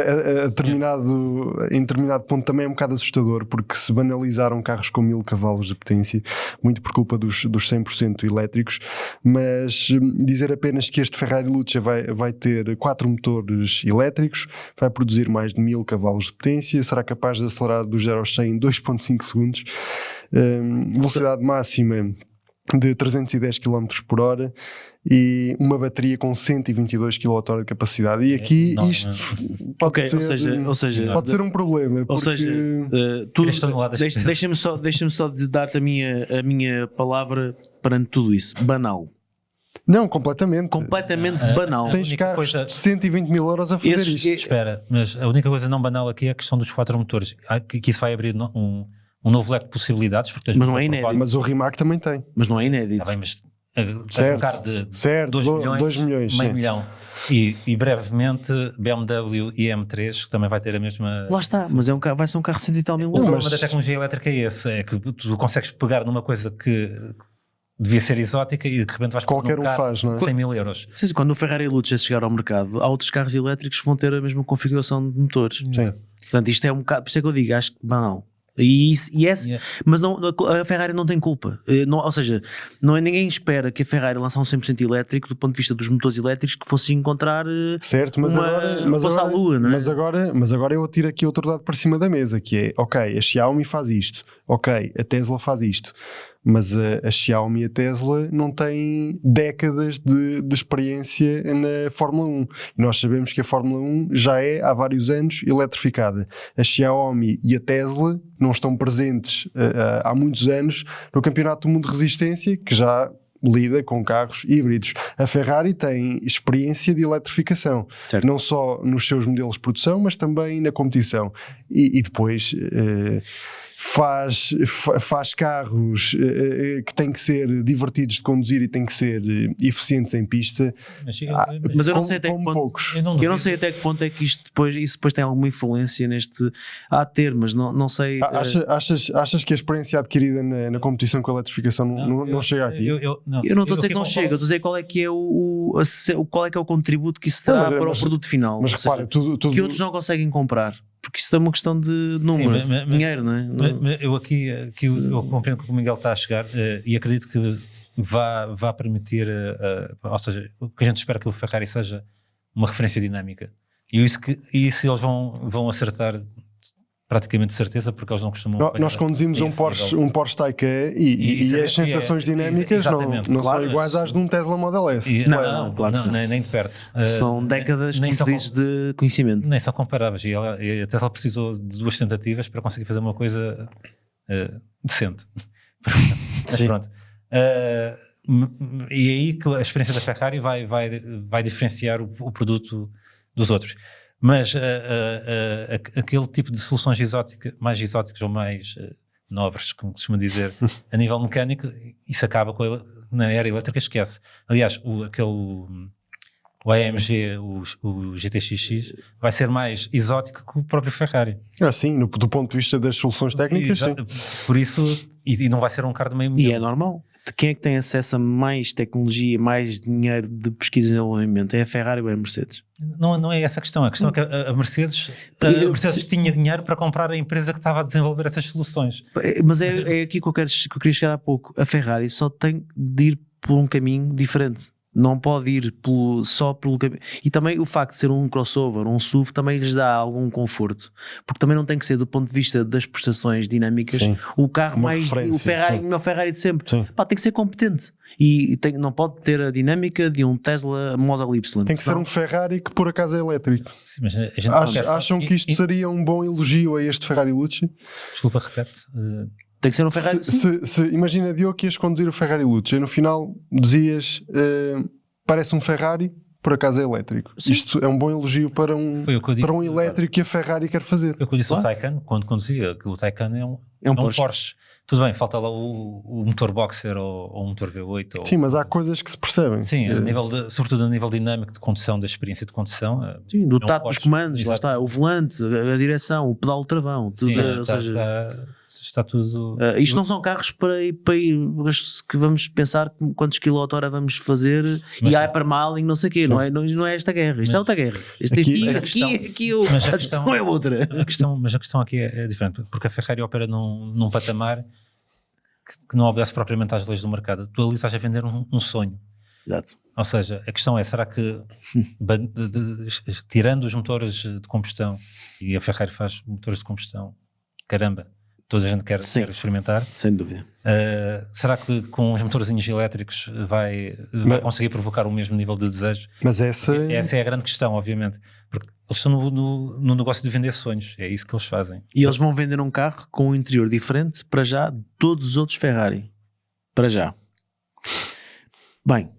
em determinado ponto também é um bocado assustador, porque se banalizaram carros com 1000 cavalos de potência, muito por culpa dos 100% elétricos, mas dizer apenas que este Ferrari Luce vai ter 4 motores elétricos, vai produzir mais de 1000 cavalos de potência, será capaz de acelerar do 0 ao 100 em 2.5 segundos, velocidade máxima de 310 km por hora e uma bateria com 122 kWh de capacidade. E aqui isto pode pode ser um problema. Ou seja, deixa-me só dar-te a minha palavra perante tudo isso. Banal. Não, completamente banal. Tens carros de 120 mil euros a fazer isto. Espera, mas a única coisa não banal aqui é a questão dos 4 motores. Que isso vai abrir um novo leque de possibilidades. Mas não é inédito. Mas o Rimac também tem. Mas não é inédito. Está bem, mas um carro de 2 milhões, meio milhão. E brevemente BMW e M3 que também vai ter a mesma... Lá está, mas vai ser um carro de 100 e tal mil euros. O problema da tecnologia elétrica é esse, é que tu consegues pegar numa coisa que devia ser exótica e de repente vais qualquer um faz, não é? 100 mil euros. Quando o Ferrari Luce chegar ao mercado, há outros carros elétricos que vão ter a mesma configuração de motores. Sim. Portanto, isto é um bocado, por isso é que eu digo, acho que banal. Mas não, a Ferrari não tem culpa, ou seja, ninguém espera que a Ferrari lançar um 100% elétrico do ponto de vista dos motores elétricos que fosse encontrar certo, mas agora eu tiro aqui outro dado para cima da mesa, que é, ok, a Xiaomi faz isto, ok, a Tesla faz isto, mas a Xiaomi e a Tesla não têm décadas de experiência na Fórmula 1. E nós sabemos que a Fórmula 1 já é há vários anos eletrificada. A Xiaomi e a Tesla não estão presentes há muitos anos no Campeonato do Mundo de Resistência, que já lida com carros híbridos. A Ferrari tem experiência de eletrificação, certo, não só nos seus modelos de produção, mas também na competição. E depois... faz carros que têm que ser divertidos de conduzir e têm que ser eficientes em pista, mas eu não sei até que ponto, eu não sei até que ponto é que isso depois tem alguma influência neste mas não sei. Achas que a experiência adquirida na competição com a eletrificação não chega aqui? Eu não estou a dizer que não chega, estou a dizer qual é que é qual é que é o contributo que isso terá para o produto final, mas repara, que outros não conseguem comprar. Porque isso é uma questão de número, dinheiro, não é? Eu aqui eu compreendo que o Miguel está a chegar e acredito que vá permitir, ou seja, o que a gente espera que o Ferrari seja uma referência dinâmica. E isso eles vão acertar praticamente de certeza, porque eles não costumam... Nós conduzimos um Porsche Taycan e as sensações dinâmicas não são iguais às de um Tesla Model S. Não, nem de perto. São décadas, como dizes, de conhecimento. Nem são comparáveis. E a Tesla precisou de 2 tentativas para conseguir fazer uma coisa decente. Mas pronto. E aí que a experiência da Ferrari vai diferenciar o produto dos outros. Mas aquele tipo de soluções mais exóticas ou mais nobres, como se costuma dizer, a nível mecânico, isso acaba na era elétrica, esquece. Aliás, o AMG, o GTX-X, vai ser mais exótico que o próprio Ferrari. Sim, do ponto de vista das soluções técnicas, sim. Por isso, e não vai ser um carro de meio milhão. E é normal. Quem é que tem acesso a mais tecnologia, mais dinheiro de pesquisa e desenvolvimento? É a Ferrari ou é a Mercedes? Não é essa a questão. A questão é que a Mercedes tinha dinheiro para comprar a empresa que estava a desenvolver essas soluções. Mas é aqui que eu queria chegar há pouco. A Ferrari só tem de ir por um caminho diferente. Não pode ir só pelo caminho. E também o facto de ser um crossover, um SUV, também lhes dá algum conforto. Porque também não tem que ser, do ponto de vista das prestações dinâmicas, sim, o carro mais... O Ferrari de sempre. Tem que ser competente. E não pode ter a dinâmica de um Tesla Model Y. Tem que ser um Ferrari que por acaso é elétrico. Sim, mas a gente acham que isto seria um bom elogio a este Ferrari Luce? Desculpa, repete. Tem que ser um Ferrari. Imagina, Diogo, que ias conduzir o Ferrari Luce e no final dizias parece um Ferrari, por acaso é elétrico. Sim. Isto é um bom elogio para um elétrico que a Ferrari quer fazer. Eu disse o Taycan, quando conduzia, que o Taycan é um Porsche. Tudo bem, falta lá o motor Boxer ou o motor V8. Sim, mas há coisas que se percebem. Sim, sobretudo a nível dinâmico de condução, da experiência de condução. Sim, do tato dos comandos, lá está, o volante, a direção, o pedal de travão. Tudo, sim, ou seja, está tudo... isto não são carros para ir que vamos pensar quantos km/h vamos fazer e hypermiling, não sei o quê, não é esta guerra, isto é outra guerra. A questão é outra. Mas a questão aqui é diferente, porque a Ferrari opera num patamar que não obedece propriamente às leis do mercado. Tu ali estás a vender um sonho. Exato. Ou seja, a questão é, será que tirando os motores de combustão, e a Ferrari faz motores de combustão, caramba, toda a gente quer experimentar. Sem dúvida. Será que com os motorzinhos elétricos vai conseguir provocar o mesmo nível de desejo? Mas essa é a grande questão, obviamente. Porque eles estão no negócio de vender sonhos. É isso que eles fazem. E eles vão vender um carro com um interior diferente, para já, de todos os outros Ferrari. Para já. Bem,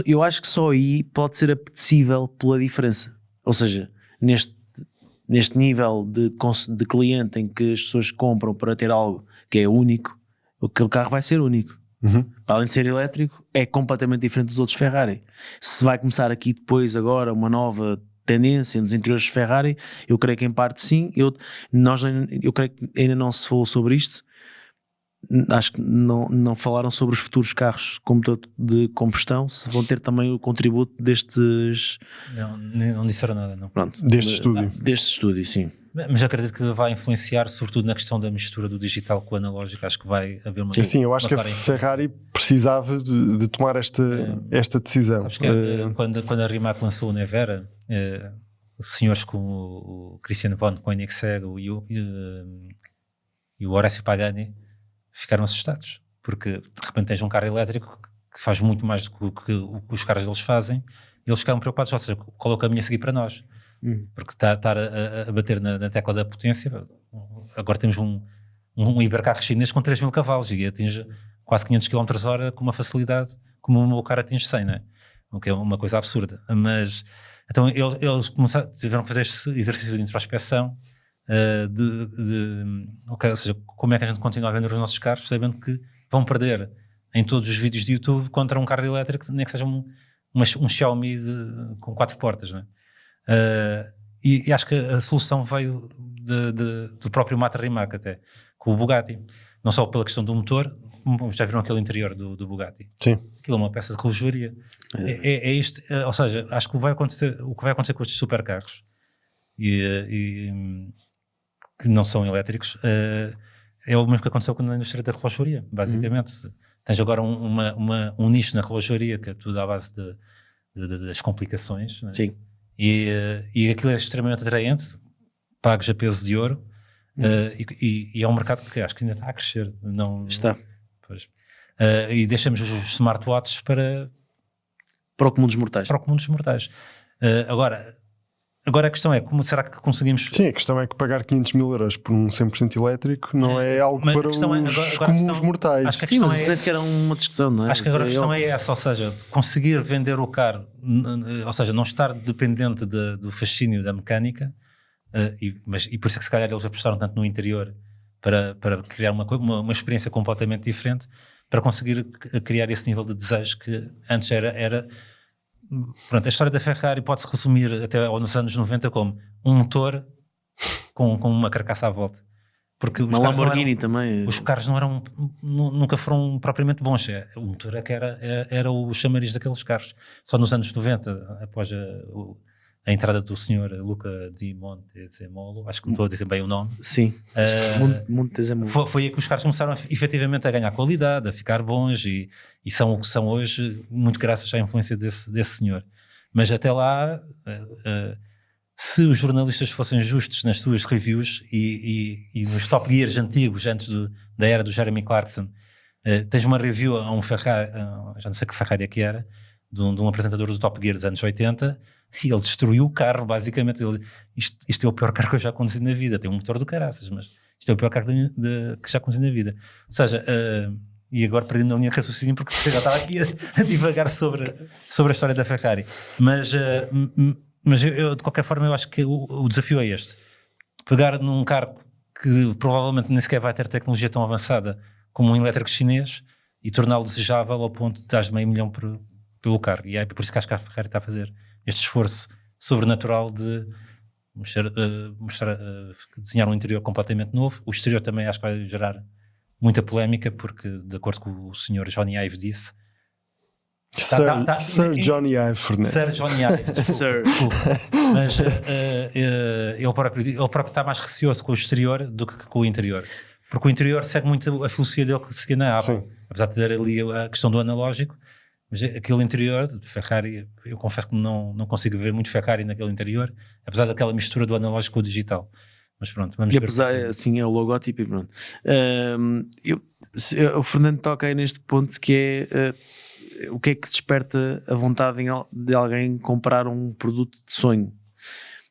eu acho que só aí pode ser apetecível pela diferença. Ou seja, neste nível de cliente em que as pessoas compram para ter algo que é único, aquele carro vai ser único. Além de ser elétrico, é completamente diferente dos outros Ferrari. Se vai começar aqui depois agora uma nova tendência nos interiores de Ferrari, eu creio que em parte sim. Eu creio que ainda não se falou sobre isto. Acho que não falaram sobre os futuros carros de combustão, se vão ter também o contributo destes... Não disseram nada, não. Pronto, deste estúdio. Deste estúdio, sim. Mas acredito que vai influenciar, sobretudo na questão da mistura do digital com o analógico. Acho que vai haver uma... Sim, eu acho que a Ferrari precisava de tomar esta decisão. Sabes que quando a Rimac lançou o Nevera, senhores como o Christian von Koenigsegg e o Horácio Pagani ficaram assustados, porque de repente tens um carro elétrico que faz muito mais do que os carros deles fazem, e eles ficaram preocupados, ou seja, qual é o caminho a seguir para nós? Porque estar a bater na tecla da potência, agora temos um hipercarro chinês com 3.000 cavalos e atinge quase 500 km/h com uma facilidade como o meu carro atinge 100, não é? O que é uma coisa absurda. Mas então eles tiveram que fazer este exercício de introspeção, ou seja, como é que a gente continua a vender os nossos carros sabendo que vão perder em todos os vídeos de YouTube contra um carro elétrico, nem que seja um Xiaomi com 4 portas, não é? E acho que a solução veio do próprio Mata Rimac, até com o Bugatti, não só pela questão do motor, já viram aquele interior do Bugatti? Sim. Aquilo é uma peça de relojoaria. É isto, ou seja, acho que o que vai acontecer com estes supercarros que não são elétricos é o mesmo que aconteceu na indústria da relojoaria, basicamente. Tens agora um nicho na relojoaria que é tudo à base das complicações, não é? Sim. E aquilo é extremamente atraente, pagos a peso de ouro, e é um mercado que acho que ainda está a crescer. Não, está. Pois. E deixamos os smartwatches para o comum dos mortais. Para o comum dos mortais. Agora a questão é, como será que conseguimos... Sim, a questão é que pagar 500 mil euros por um 100% elétrico não é algo para os comuns mortais. Acho que a questão mas nem sequer era uma discussão, não é? Acho que agora a questão é essa, ou seja, conseguir vender o carro, ou seja, não estar dependente do fascínio da mecânica, e por isso é que se calhar eles apostaram tanto no interior para criar uma experiência completamente diferente, para conseguir criar esse nível de desejo que antes era pronto, a história da Ferrari pode-se resumir até aos anos 90 como um motor com uma carcaça à volta. Porque os carros Lamborghini também. Os carros nunca foram propriamente bons. O motor é que era o chamariz daqueles carros. Só nos anos 90, após a entrada do senhor Luca di Montezemolo, acho que não estou a dizer bem o nome. Sim, Montezemolo. Foi aí que os carros começaram efetivamente a ganhar qualidade, a ficar bons e são o que são hoje, muito graças à influência desse senhor. Mas até lá, se os jornalistas fossem justos nas suas reviews e nos Top Gears antigos, antes da era do Jeremy Clarkson, tens uma review a um Ferrari, já não sei que Ferrari é que era, de um apresentador do Top Gear dos anos 80, e ele destruiu o carro, basicamente. Isto é o pior carro que eu já conduzi na vida. Tem um motor do caraças, mas isto é o pior carro que já conduzi na vida. Ou seja, e agora perdi-me na linha de raciocínio porque já estava aqui a divagar sobre a história da Ferrari. Mas eu, de qualquer forma, eu acho que o desafio é este: pegar num carro que provavelmente nem sequer vai ter tecnologia tão avançada como um elétrico chinês e torná-lo desejável ao ponto de dar $500,000 pelo carro. E é por isso que acho que a Ferrari está a fazer este esforço sobrenatural de desenhar um interior completamente novo. O exterior também acho que vai gerar muita polémica, porque, de acordo com o senhor Johnny Ive disse, Sir Johnny Ive Fernandes. Sir Johnny Ive, mas ele próprio está mais receoso com o exterior do que com o interior, porque o interior segue muito a filosofia dele que seguia na Apple, apesar de ter ali a questão do analógico. Mas aquele interior de Ferrari, eu confesso que não consigo ver muito Ferrari naquele interior, apesar daquela mistura do analógico com o digital. Mas pronto, vamos ver. E apesar, assim, é o logótipo e pronto. O Fernando toca aí neste ponto que é o que é que desperta a vontade de alguém comprar um produto de sonho.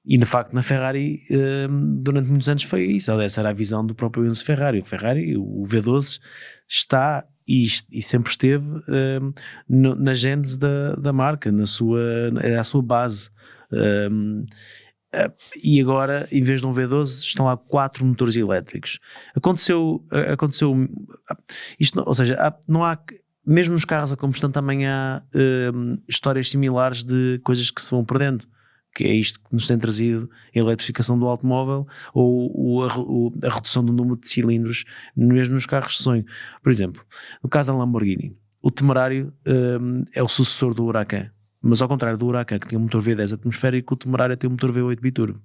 E de facto na Ferrari durante muitos anos foi isso. Essa era a visão do próprio Enzo Ferrari. O V12 está e sempre esteve na gênese da marca, é a sua base. E agora, em vez de um V12, estão lá 4 motores elétricos. Aconteceu isto, ou seja, não há, mesmo nos carros a combustão também há histórias similares de coisas que se vão perdendo, que é isto que nos tem trazido a eletrificação do automóvel ou a redução do número de cilindros, mesmo nos carros de sonho. Por exemplo, no caso da Lamborghini, o Temerário é o sucessor do Huracan, mas ao contrário do Huracan, que tinha um motor V10 atmosférico, o Temerário tem um motor V8 biturbo.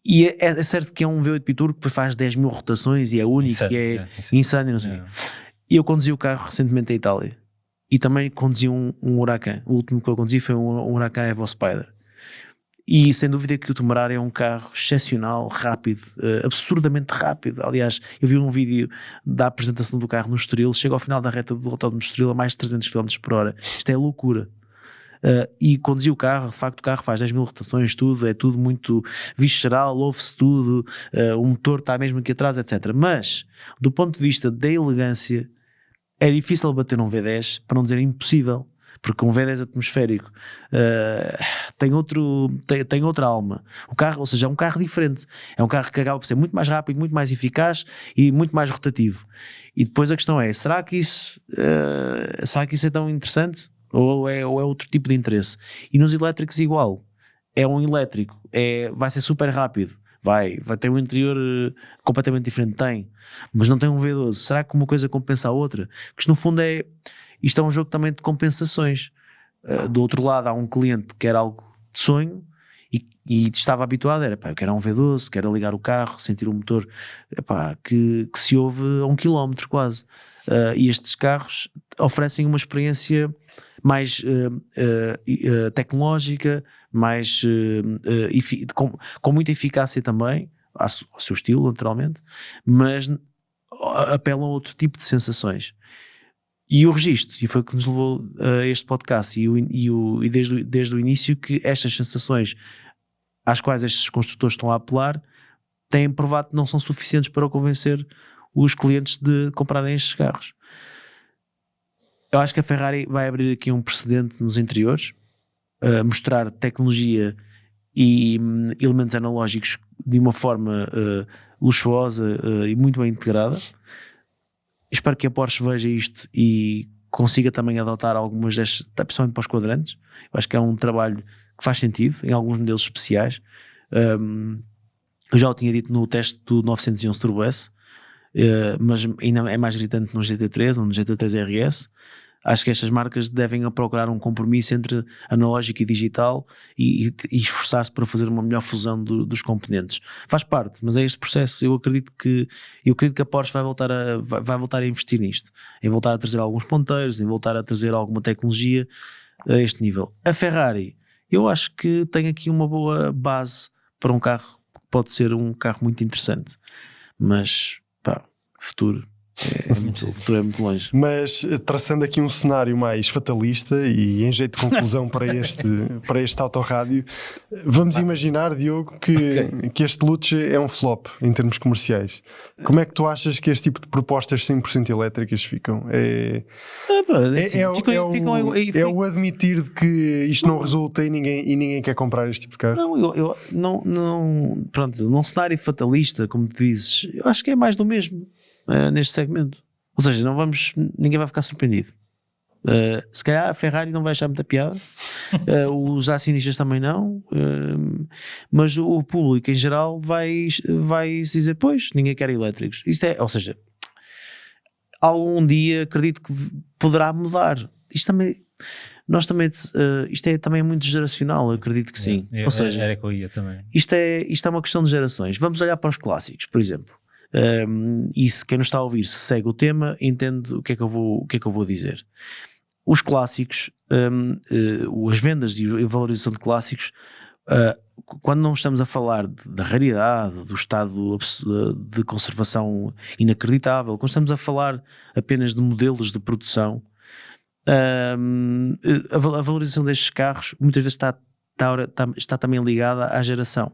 E é certo que é um V8 biturbo que faz 10.000 rotações e é único, e é insano, não sei. E eu conduzi o carro recentemente à Itália e também conduzi um Huracan. O último que eu conduzi foi um Huracan Evo Spider. E sem dúvida que o Temerário é um carro excepcional, rápido, absurdamente rápido. Aliás, eu vi um vídeo da apresentação do carro no Estoril, chega ao final da reta do autódromo do Estoril a mais de 300 km/h. Isto é loucura. E conduzi o carro, de facto o carro faz 10.000 rotações, tudo, é tudo muito visceral, ouve-se tudo, o motor está mesmo aqui atrás, etc. Mas, do ponto de vista da elegância, é difícil bater um V10, para não dizer impossível. Porque um V10 atmosférico tem outra alma. O carro, ou seja, é um carro diferente. É um carro que acaba por ser muito mais rápido, muito mais eficaz e muito mais rotativo. E depois a questão é, será que isso é tão interessante? Ou é outro tipo de interesse? E nos elétricos igual. É um elétrico, vai ser super rápido. Vai ter um interior completamente diferente, mas não tem um V12. Será que uma coisa compensa a outra? Porque isto no fundo isto é um jogo também de compensações. Do outro lado há um cliente que quer algo de sonho e estava habituado, eu quero um V12, quero ligar o carro, sentir o motor que se ouve a 1 km quase. E estes carros oferecem uma experiência mais tecnológica, mais com muita eficácia também, ao seu estilo naturalmente, mas apelam a outro tipo de sensações. E o registro, e foi o que nos levou a este podcast, e desde o início que estas sensações às quais estes construtores estão a apelar têm provado que não são suficientes para convencer os clientes de comprarem estes carros. Eu acho que a Ferrari vai abrir aqui um precedente nos interiores, mostrar tecnologia e elementos analógicos de uma forma luxuosa e muito bem integrada. Espero que a Porsche veja isto e consiga também adotar algumas destas, principalmente para os quadrantes. Eu acho que é um trabalho que faz sentido em alguns modelos especiais. Eu já o tinha dito no teste do 911 Turbo S, mas ainda é mais gritante no GT3 ou no GT3 RS. Acho que estas marcas devem procurar um compromisso entre analógico e digital e esforçar-se para fazer uma melhor fusão dos componentes. Faz parte, mas é este processo. Eu acredito que a Porsche vai voltar a investir nisto, em voltar a trazer alguns ponteiros, em voltar a trazer alguma tecnologia a este nível. A Ferrari, eu acho que tem aqui uma boa base para um carro que pode ser um carro muito interessante, mas futuro O futuro é muito longe. Mas traçando aqui um cenário mais fatalista e em jeito de conclusão para este autorrádio, vamos imaginar, Diogo, que este Luce é um flop em termos comerciais. Como é que tu achas que este tipo de propostas 100% elétricas ficam? É o admitir de que isto não resulta e ninguém quer comprar este tipo de carro? Pronto, num cenário fatalista, como tu dizes, eu acho que é mais do mesmo neste segmento. Ou seja, ninguém vai ficar surpreendido. Se calhar a Ferrari não vai achar muita piada, os acionistas também não, mas o público em geral vai dizer, pois, ninguém quer elétricos. Ou seja, algum dia acredito que poderá mudar. Isto é também muito geracional, acredito que sim. Ou seja, era que eu ia também. Isto é uma questão de gerações. Vamos olhar para os clássicos, por exemplo. E se quem nos está a ouvir se segue o tema, entende o que é que eu vou dizer. Os clássicos, as vendas e a valorização de clássicos, quando não estamos a falar da raridade, do estado de conservação inacreditável, quando estamos a falar apenas de modelos de produção, a valorização destes carros muitas vezes está também ligada à geração.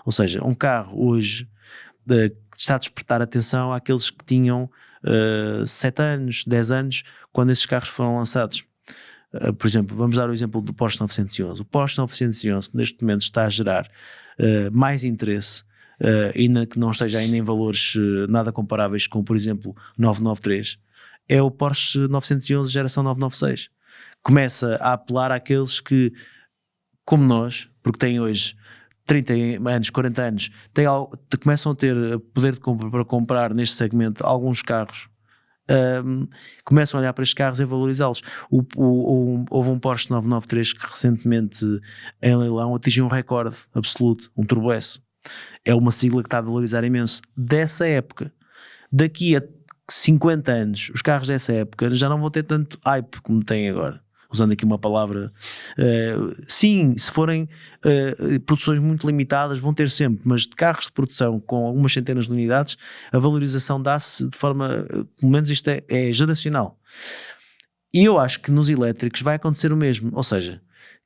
Ou seja, um carro hoje está a despertar atenção àqueles que tinham 7 anos, 10 anos, quando esses carros foram lançados. Por exemplo, vamos dar o exemplo do Porsche 911. O Porsche 911 neste momento está a gerar mais interesse, ainda que não esteja ainda em valores nada comparáveis com, por exemplo, 993. É o Porsche 911 geração 996. Começa a apelar àqueles que, como nós, porque têm hoje 30 anos, 40 anos, começam a ter poder de compra para comprar neste segmento alguns carros, começam a olhar para estes carros e valorizá-los. Houve um Porsche 993 que recentemente em leilão atingiu um recorde absoluto, um Turbo S. É uma sigla que está a valorizar imenso. Dessa época, daqui a 50 anos, os carros dessa época já não vão ter tanto hype como têm agora. Usando aqui uma palavra, sim, se forem produções muito limitadas vão ter sempre, mas de carros de produção com algumas centenas de unidades, a valorização dá-se de forma, pelo menos isto é geracional. E eu acho que nos elétricos vai acontecer o mesmo, ou seja,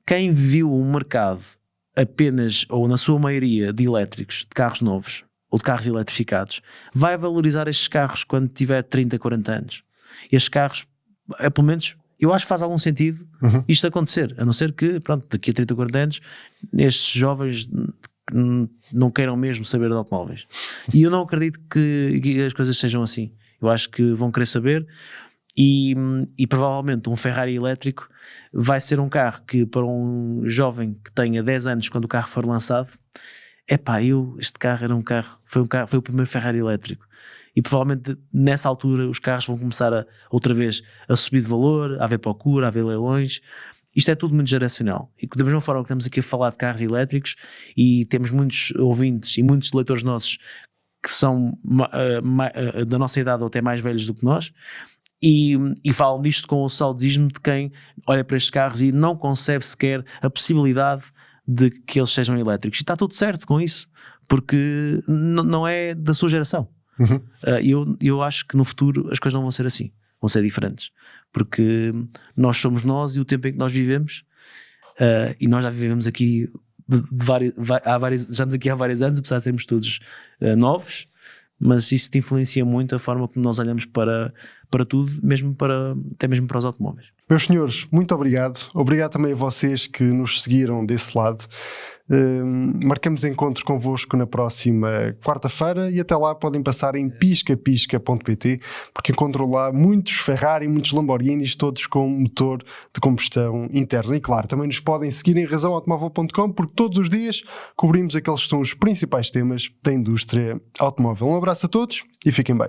quem viu um mercado apenas, ou na sua maioria, de elétricos, de carros novos, ou de carros eletrificados, vai valorizar estes carros quando tiver 30, 40 anos. E estes carros, pelo menos... Eu acho que faz algum sentido isto acontecer, a não ser que, pronto, daqui a 30 ou 40 anos, estes jovens não queiram mesmo saber de automóveis. E eu não acredito que as coisas sejam assim. Eu acho que vão querer saber e provavelmente um Ferrari elétrico vai ser um carro que, para um jovem que tenha 10 anos, quando o carro for lançado, este carro era foi o primeiro Ferrari elétrico. E provavelmente nessa altura os carros vão começar outra vez a subir de valor, a haver procura, a haver leilões. Isto é tudo muito geracional. E da mesma forma que estamos aqui a falar de carros elétricos e temos muitos ouvintes e muitos leitores nossos que são da nossa idade ou até mais velhos do que nós, e falam disto com o saudosismo de quem olha para estes carros e não concebe sequer a possibilidade de que eles sejam elétricos. E está tudo certo com isso, porque não é da sua geração. Eu acho que no futuro as coisas não vão ser assim, vão ser diferentes, porque nós somos nós e o tempo em que nós vivemos, e nós já vivemos aqui estamos aqui há vários anos, apesar de sermos todos novos, mas isso te influencia muito a forma como nós olhamos para tudo, até mesmo para os automóveis. Meus senhores, muito obrigado. Obrigado também a vocês que nos seguiram desse lado. Marcamos encontro convosco na próxima quarta-feira e até lá podem passar em piscapisca.pt, porque encontram lá muitos Ferrari, muitos Lamborghinis, todos com motor de combustão interna. E claro, também nos podem seguir em razãoautomóvel.com, porque todos os dias cobrimos aqueles que são os principais temas da indústria automóvel. Um abraço a todos e fiquem bem.